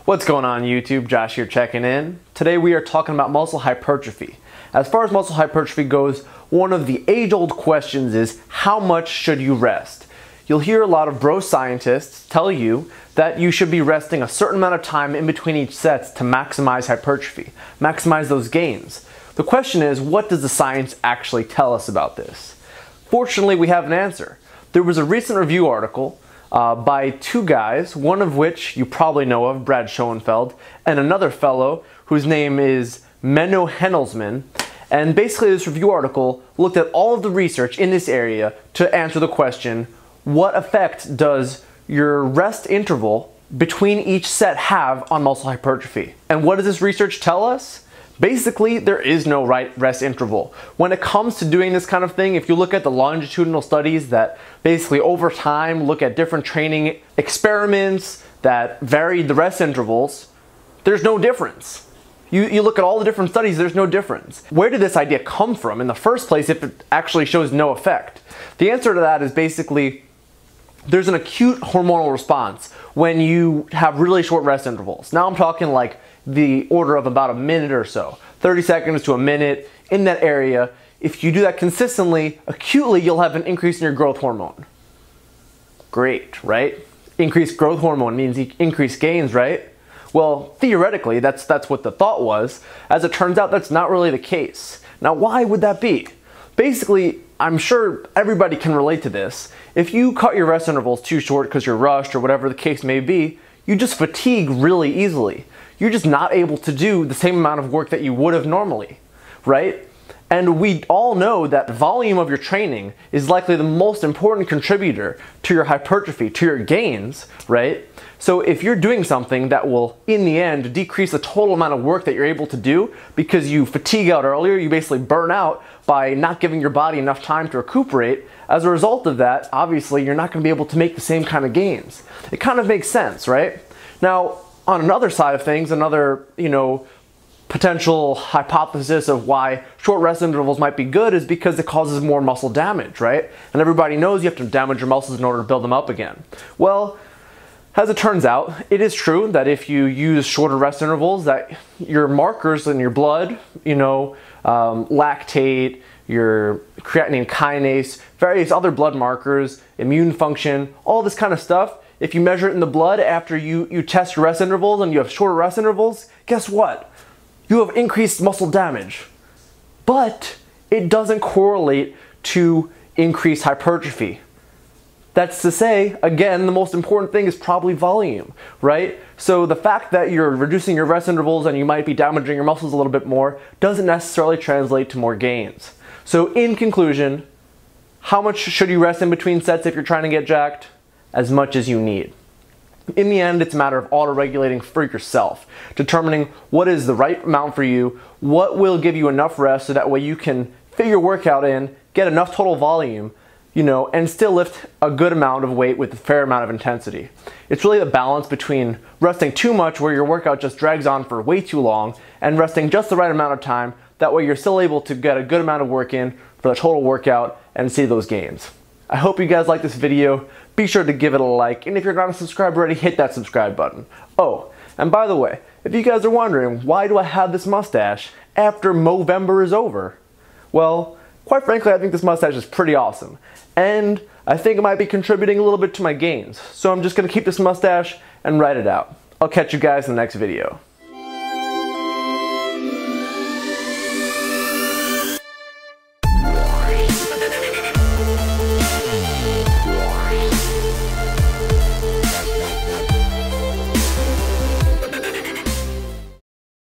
What's going on YouTube? Josh here checking in. Today we are talking about muscle hypertrophy. As far as muscle hypertrophy goes, one of the age-old questions is how much should you rest? You'll hear a lot of bro scientists tell you that you should be resting a certain amount of time in between each sets to maximize hypertrophy, maximize those gains. The question is, what does the science actually tell us about this? Fortunately, we have an answer. There was a recent review article by two guys, one of which you probably know of, Brad Schoenfeld, and another fellow whose name is Menno Henelsman. And basically this review article looked at all of the research in this area to answer the question, what effect does your rest interval between each set have on muscle hypertrophy? And what does this research tell us? Basically, there is no right rest interval. When it comes to doing this kind of thing, if you look at the longitudinal studies that basically over time look at different training experiments that varied the rest intervals, there's no difference. You look at all the different studies, there's no difference. Where did this idea come from in the first place if it actually shows no effect? The answer to that is basically there's an acute hormonal response when you have really short rest intervals. Now I'm talking like the order of about a minute or so, 30 seconds to a minute, in that area. If you do that consistently, acutely, you'll have an increase in your growth hormone. Great, right? Increased growth hormone means increased gains, right? Well, theoretically, that's what the thought was. As it turns out, that's not really the case. Now, why would that be? Basically, I'm sure everybody can relate to this. If you cut your rest intervals too short because you're rushed or whatever the case may be, you just fatigue really easily. You're just not able to do the same amount of work that you would have normally, right? And we all know that volume of your training is likely the most important contributor to your hypertrophy, to your gains, right? So if you're doing something that will, in the end, decrease the total amount of work that you're able to do because you fatigue out earlier, you basically burn out by not giving your body enough time to recuperate, as a result of that, obviously, you're not going to be able to make the same kind of gains. It kind of makes sense, right? Now, on another side of things, another, potential hypothesis of why short rest intervals might be good is because it causes more muscle damage, right? And everybody knows you have to damage your muscles in order to build them up again. Well, as it turns out, it is true that if you use shorter rest intervals, that your markers in your blood, lactate, your creatinine kinase, various other blood markers, immune function, all this kind of stuff, if you measure it in the blood after you test your rest intervals and you have shorter rest intervals, guess what? You have increased muscle damage. But it doesn't correlate to increased hypertrophy. That's to say, again, the most important thing is probably volume, right? So the fact that you're reducing your rest intervals and you might be damaging your muscles a little bit more doesn't necessarily translate to more gains. So in conclusion, how much should you rest in between sets if you're trying to get jacked? As much as you need. In the end, it's a matter of auto-regulating for yourself, determining what is the right amount for you, what will give you enough rest so that way you can fit your workout in, get enough total volume, and still lift a good amount of weight with a fair amount of intensity. It's really the balance between resting too much where your workout just drags on for way too long and resting just the right amount of time, that way you're still able to get a good amount of work in for the total workout and see those gains. I hope you guys like this video. Be sure to give it a like, and if you're not a subscriber already, hit that subscribe button. Oh, and by the way, if you guys are wondering, why do I have this mustache after Movember is over? Well, quite frankly, I think this mustache is pretty awesome, and I think it might be contributing a little bit to my gains, so I'm just going to keep this mustache and ride it out. I'll catch you guys in the next video.